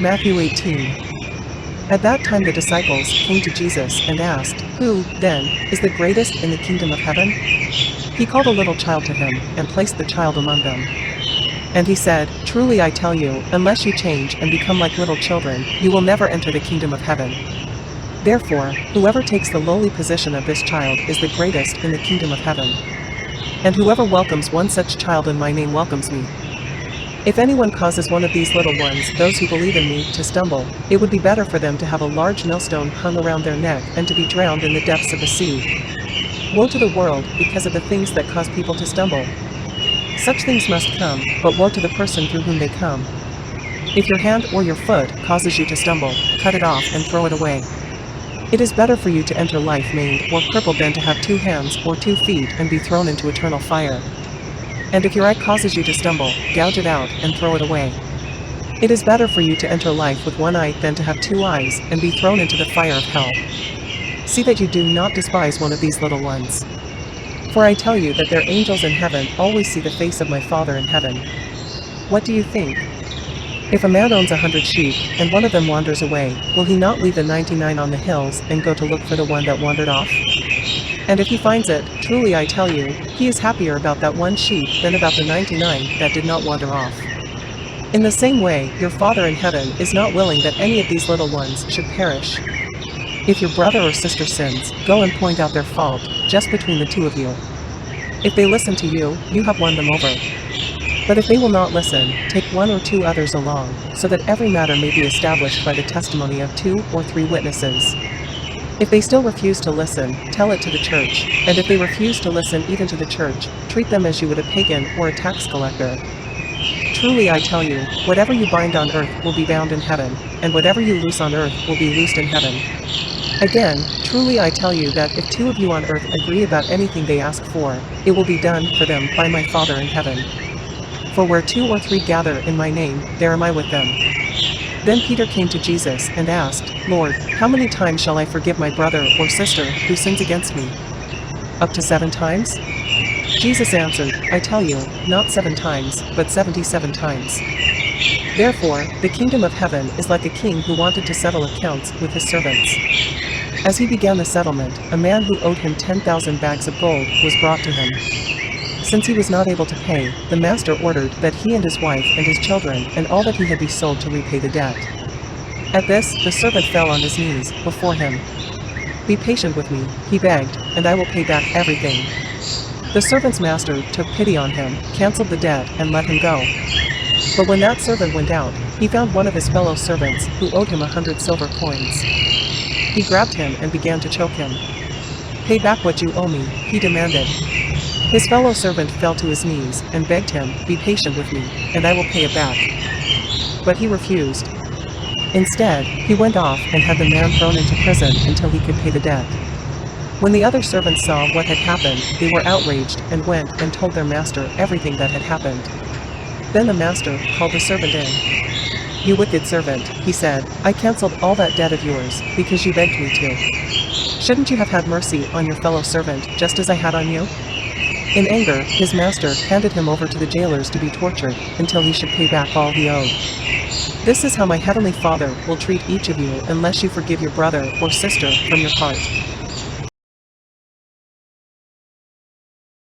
Matthew 18. At that time the disciples came to Jesus and asked, "Who, then, is the greatest in the kingdom of heaven?" He called a little child to him, and placed the child among them. And he said, "Truly I tell you, unless you change and become like little children, you will never enter the kingdom of heaven. Therefore, whoever takes the lowly position of this child is the greatest in the kingdom of heaven. And whoever welcomes one such child in my name welcomes me. If anyone causes one of these little ones, those who believe in me, to stumble, it would be better for them to have a large millstone hung around their neck and to be drowned in the depths of the sea. Woe to the world because of the things that cause people to stumble. Such things must come, but woe to the person through whom they come. If your hand or your foot causes you to stumble, cut it off and throw it away. It is better for you to enter life maimed or crippled than to have 2 hands or 2 feet and be thrown into eternal fire. And if your eye causes you to stumble, gouge it out and throw it away. It is better for you to enter life with 1 eye than to have 2 eyes and be thrown into the fire of hell. See that you do not despise one of these little ones. For I tell you that their angels in heaven always see the face of my Father in heaven. What do you think? If a man owns 100 sheep, and one of them wanders away, will he not leave the 99 on the hills and go to look for the one that wandered off? And if he finds it, truly I tell you, he is happier about that one sheep than about the 99 that did not wander off. In the same way, your Father in heaven is not willing that any of these little ones should perish. If your brother or sister sins, go and point out their fault, just between the 2 of you. If they listen to you, you have won them over. But if they will not listen, take 1 or 2 others along, so that every matter may be established by the testimony of 2 or 3 witnesses. If they still refuse to listen, tell it to the church, and if they refuse to listen even to the church, treat them as you would a pagan or a tax collector. Truly I tell you, whatever you bind on earth will be bound in heaven, and whatever you loose on earth will be loosed in heaven. Again, truly I tell you that if 2 of you on earth agree about anything they ask for, it will be done for them by my Father in heaven. For where 2 or 3 gather in my name, there am I with them." Then Peter came to Jesus and asked, "Lord, how many times shall I forgive my brother or sister who sins against me? Up to 7 times?" Jesus answered, "I tell you, not 7 times, but 77 times. Therefore, the kingdom of heaven is like a king who wanted to settle accounts with his servants. As he began the settlement, a man who owed him 10,000 bags of gold was brought to him. Since he was not able to pay, the master ordered that he and his wife and his children and all that he had be sold to repay the debt. At this, the servant fell on his knees before him. "Be patient with me," he begged, "and I will pay back everything." The servant's master took pity on him, canceled the debt, and let him go. But when that servant went out, he found one of his fellow servants who owed him 100 silver coins. He grabbed him and began to choke him. "Pay back what you owe me," he demanded. His fellow servant fell to his knees and begged him, "Be patient with me, and I will pay it back." But he refused. Instead, he went off and had the man thrown into prison until he could pay the debt. When the other servants saw what had happened, they were outraged and went and told their master everything that had happened. Then the master called the servant in. "You wicked servant," he said, "I canceled all that debt of yours, because you begged me to. Shouldn't you have had mercy on your fellow servant, just as I had on you?" In anger, his master handed him over to the jailers to be tortured, until he should pay back all he owed. This is how my heavenly Father will treat each of you unless you forgive your brother or sister from your heart.